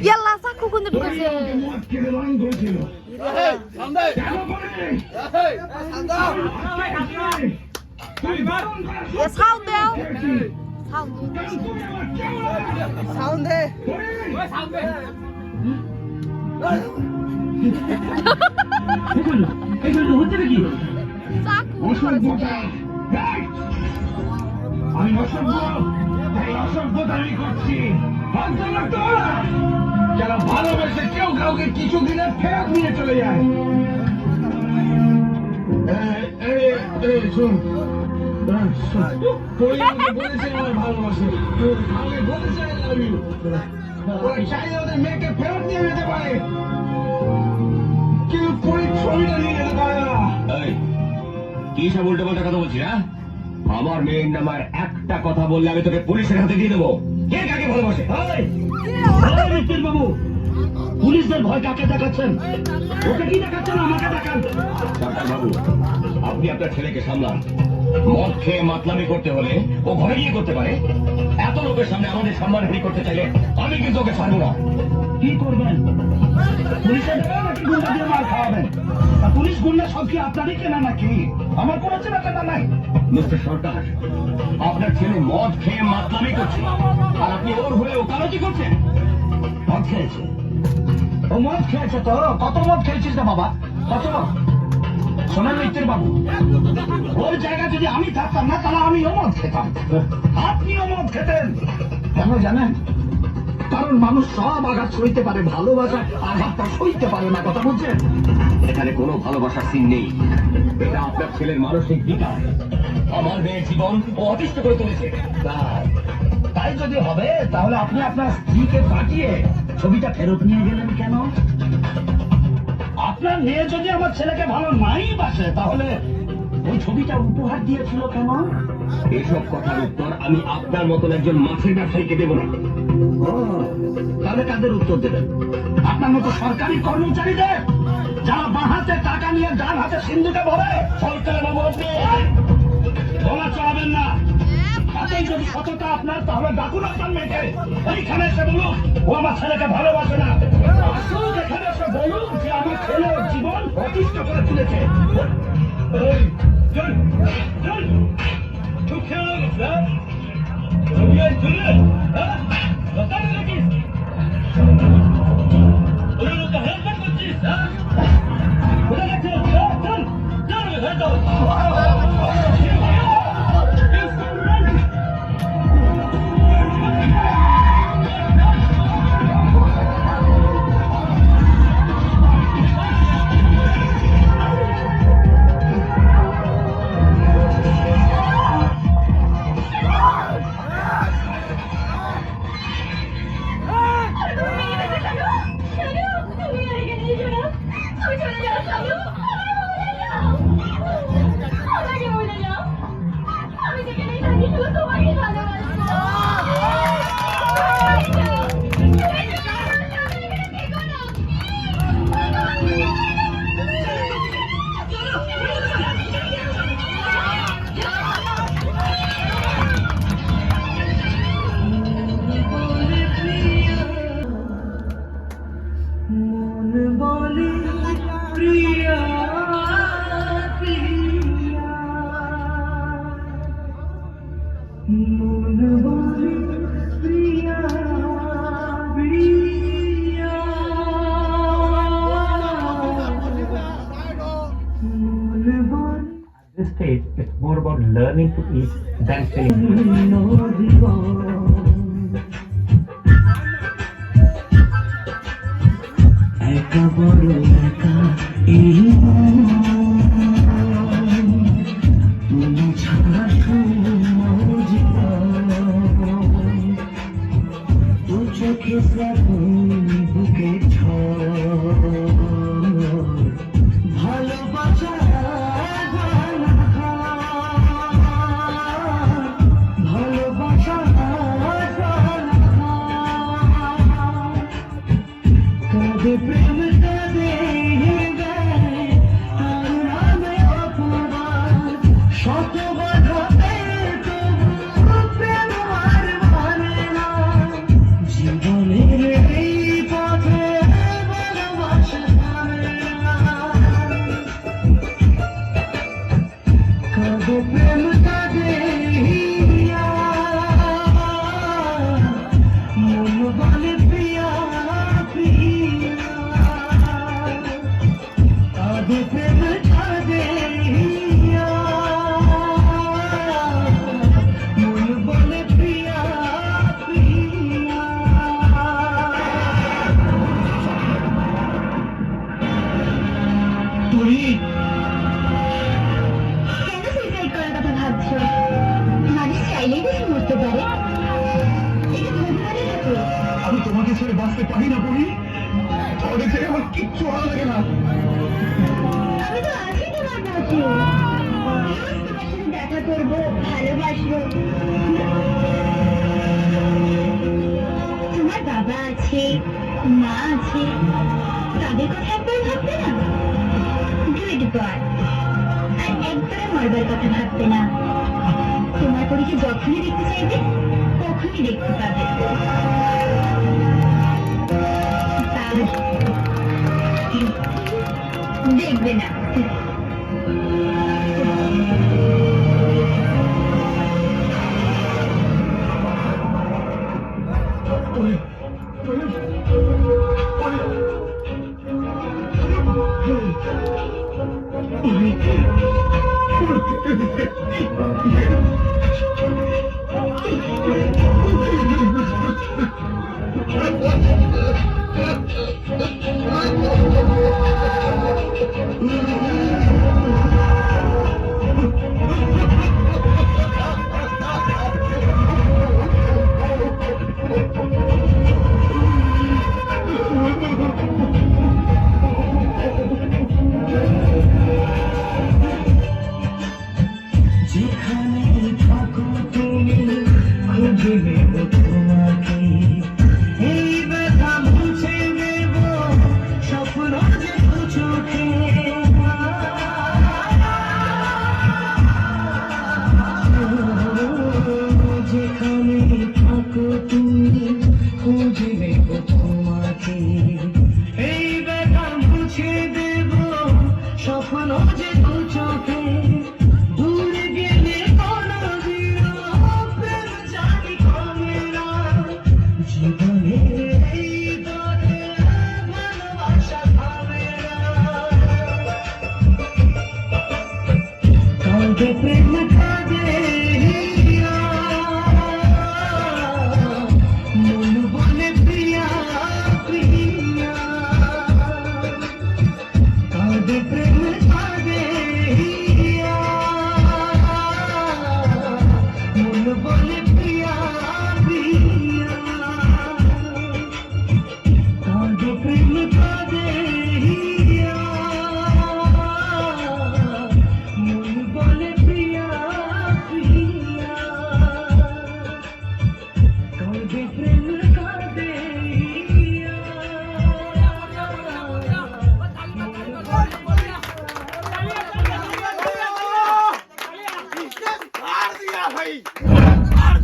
ইয়াল্লা চাকু কোন ঢুকেছে সাউন্ড দাও সাউন্ড দে আমি অসভ্যতামি করছি যারা ভালোবেসে কেউ কাউকে কিছু দিনে ফেরত নিয়ে চলে যায়। শুন বলেছে আমার ভালোবাসে বলেছে চাইলে ওদের মেয়েকে ফেরত নিয়ে যেতে পারে কিন্তু ছবিটা নিয়ে যেতে পারে না। কি সব উল্টো পাল্টা কথা বলছি না? আমার মেয়ের নামার একটা কথা বললে আমি তোকে পুলিশের হাতে দিয়ে দেবো। কে কাকে ভালোবাসে? বাবু পুলিশদের ভয় কাকে দেখাচ্ছেন? ওকে কি দেখাচ্ছেন? আমাকে দেখান। সরকার বাবু আপনি আপনার ছেলেকে সামলান। মদ খেয়ে মাতলামি করতে হলে ও ঘরে গিয়ে করতে পারে। এত লোকের সামনে আমাদের সম্মানহানি করতে চাইলে আমি কিন্তু ওকে ছাড়বো না। কি করবেন? পুলিশের গুন্ডা দিয়ে মার খাওয়াবেন? পুলিশ গুন্ডা সব কি আপনারই কেনা নাকি? আমার কোনো চেনা নাই। মিস্টার সরকার আপনার ছেলে মদ খেয়ে মাতলামি করছে আর আপনি ওর হয়ে ওকালতি করছেন। মদ খেয়েছে? ও মদ খেয়েছে তো? কত মদ খেয়েছিস না বাবা? কত? শোনেন মিত্র বাবু ওর জায়গা যদি আমি থাকতাম না তাহলে আমিও মদ খেতাম। আপনিও মদ খেতেন কেন জানেন? কারণ মানুষ সব আঘাত সইতে পারে, ভালোবাসা আঘাতটা সইতে পারে না। কথা বলছেন? এখানে কোনো ভালোবাসার সিন নেই। এটা আপনার ছেলের মানসিক বিকাশ। আমার মেয়ের জীবন ও অতিষ্ঠ করে তুলেছে। তাই যদি হবে তাহলে আপনি আপনার স্ত্রীকে পাঠিয়ে ছবিটা ফেরত নিয়ে গেলেন কেন? আপনার মেয়ে যদি আমার ছেলেকে ভালো নাই বাসে তাহলে ওই ছবিটা উপহার দিয়েছিল কেন? এসব কথার উত্তর আমি আপনার মতন একজন মাছের ব্যবসায়ীকে দেব না। তাহলে কাদের উত্তর দেবেন? আপনার মতো সরকারি কর্মচারীদের যারা বাঁ হাতে টাকা নিয়ে ডান হাতে সিন্ধুকে ভরে। সরকারের বাবু আপনি বলা চলাবেন না। এতই যদি সততা আপনার তাহলে ডাকুন আপনার মেয়েকে। এইখানে এসে বলুক ও আমার ছেলেকে ভালোবাসে না। আসুক এখানে এসে বলুক যে আমার ছেলের জীবন অতিষ্ঠ করে তুলেছে। খুব খেয়াল করছিস? This stage, it's more about learning to eat than feeling. জীবনের আসতে পারি না বলি, ওদের থেকে আমার কিচ্ছু ভালো লাগে না। আমি তো আছি তোমার পাশে, তোমার সাথে দেখা করবো, ভালোবাসবো। তোমার বাবা আছে, মা আছে, তাদের কথা একবার ভাববে না? Good boy. আর একবারে মরবার কথা ভাববে না। তোমার পরীকে যখনই দেখতে চাইবে তখনই দেখতে পাবে। দেখবে না। যেখানে থাকো তুমি খুঁজে নেব তোমাকে, এই ব্যথা মুছে নেব স্বপ্ন যে চোখে। যেখানে থাকো তুমি